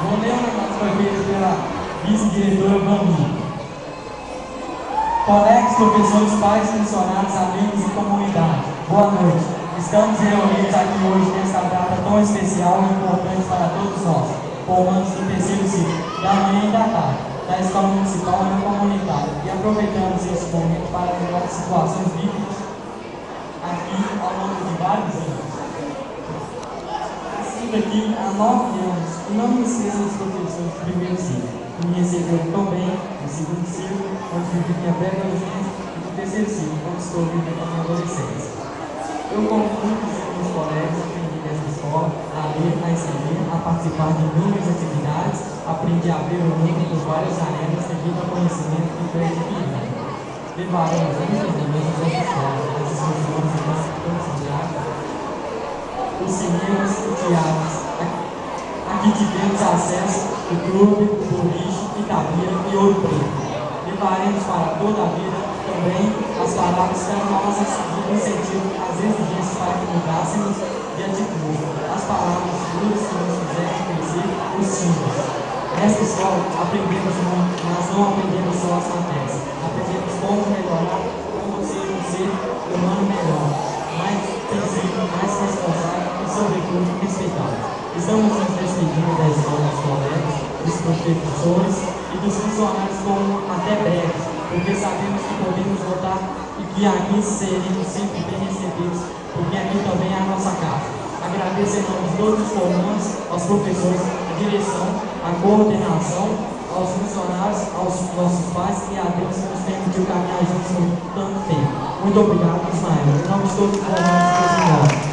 Vou ler uma que foi feita pela vice-diretora Bambi. Colegas, professores, pais, funcionários, amigos e comunidade, boa noite. Estamos reunidos aqui hoje nesta data tão especial e importante para todos nós, formandos do terceiro ciclo, da manhã e da tarde, da Escola Municipal e Comunitária, e aproveitamos este momento para lembrar situações vívidas aqui ao longo de vários anos. Estive aqui há 9 anos e não me esqueço dos professores do primeiro ciclo, que me receberam tão bem no segundo ciclo, onde vivi minha pré-adolescência, e no terceiro ciclo, onde estou vivendo a minha adolescência. Eu, como muitos dos meus colegas, aprendi nessa escola a ler, a escrever, a participar de inúmeras atividades, aprendi a ver o mundo por várias janelas devido ao conhecimento que foi adquirido. Levaremos muitas lembranças dessa escola, as excursões e as campos de água, os cinemas e teatros. Aqui tivemos acesso ao clube, o boliche, Itabira e Ouro Preto. Levaremos para toda a vida também as palavras carinhosas de incentivo às exigências para que mudássemos de atitude, as palavras duras que nos fizeram crescer os símbolos. Nesta escola aprendemos muito, mas não aprendemos só as matérias. Aprendemos como melhorar, como ser um ser humano melhor, mais sensível, mais responsável e, sobretudo, respeitável. Estamos nos despedindo da escola dos colegas, dos professores e dos funcionários com até breves, porque sabemos que podemos voltar e que aqui seremos sempre bem recebidos, porque aqui também é a nossa casa. Agradeço em nome de todos os formandos, aos professores, à direção, à coordenação, aos funcionários, aos nossos pais e a Deus que nos permitiu caminhar juntos por tanto tempo. Muito obrigado, Ismael. Em nome de todos os formandos, Deus